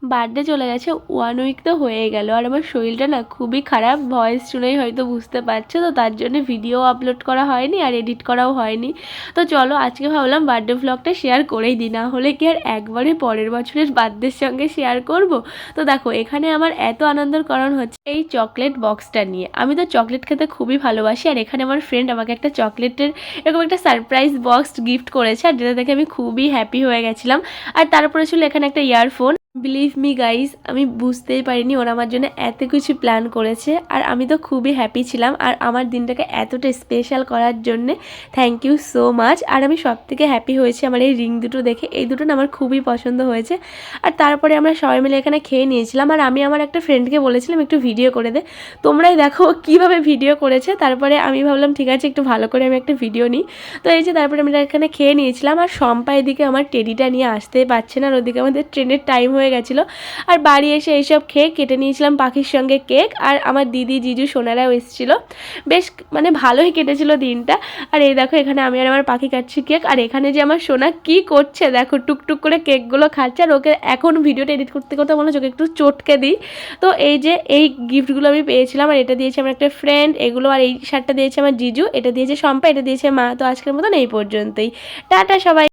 Birthday চলে গেছে 1 week তো হয়ে গেল, আর আমার শরীরটা না খুবই খারাপ, ভয়েস শুনেই হয়তো বুঝতে পারছো। তো তার জন্য ভিডিও আপলোড করা হয়নি আর এডিট করাও হয়নি। তো চলো আজকে ভাবলাম বার্থডে ভ্লগটা শেয়ার করেই দিই, না হলে কি আর একবারে পরের বছরের বার্থডের সঙ্গে শেয়ার করব। তো দেখো এখানে আমার এত আনন্দের কারণ হচ্ছে এই চকলেট বক্সটা নিয়ে। আমি তো চকলেট খেতে খুবই ভালোবাসি, আর এখানে আমার ফ্রেন্ড আমাকে একটা চকলেটের এরকম একটা সারপ্রাইজ বক্স গিফট করেছে, আর যেটা দেখে আমি খুবই হ্যাপি হয়ে গেছিলাম। আর তারপরে ছিল এখানে একটা ইয়ারফোন। বিলিভ মি গাইজ, আমি বুঝতেই পারিনি ওরা আমার জন্য এত কিছু প্ল্যান করেছে, আর আমি তো খুবই হ্যাপি ছিলাম। আর আমার দিনটাকে এতটা স্পেশাল করার জন্যে থ্যাংক ইউ সো মাচ। আর আমি সব থেকে হ্যাপি হয়েছি আমার এই রিং দুটো দেখে, এই দুটো না আমার খুবই পছন্দ হয়েছে। আর তারপরে আমরা সবাই মিলে এখানে খেয়ে নিয়েছিলাম, আর আমি আমার একটা ফ্রেন্ডকে বলেছিলাম একটু ভিডিও করে দে। তোমরাই দেখো কীভাবে ভিডিও করেছে। তারপরে আমি ভাবলাম ঠিক আছে একটু ভালো করে আমি একটা ভিডিও নিই। তো এই যে তারপরে আমরা এখানে খেয়ে নিয়েছিলাম, আর শম্পা এদিকে আমার টেডিটা নিয়ে আসতেই পারছে না, আর ওদিকে আমাদের ট্রেনের টাইম হয়ে গেছিলো। আর বাড়ি এসে এইসব খেয়ে কেটে নিয়েছিলাম পাখির সঙ্গে কেক, আর আমার দিদি জিজু সোনারাও এসেছিলো। বেশ মানে ভালোই কেটেছিল দিনটা। আর এই দেখো এখানে আমি আর আমার পাখি কাটছি কেক, আর এখানে যে আমার সোনা কি করছে দেখো, টুকটুক করে কেকগুলো খাচ্ছে। আর ওকে এখন ভিডিওটা এডিট করতে করতে মনে হচ্ছে ওকে একটু চটকে দিই। তো এই যে এই গিফটগুলো আমি পেয়েছিলাম, আর এটা দিয়েছে আমার একটা ফ্রেন্ড, এগুলো আর এই শার্টটা দিয়েছে আমার জিজু, এটা দিয়েছে শম্পা, এটা দিয়েছে মা। তো আজকের মতন এই পর্যন্তই, টাটা সবাই।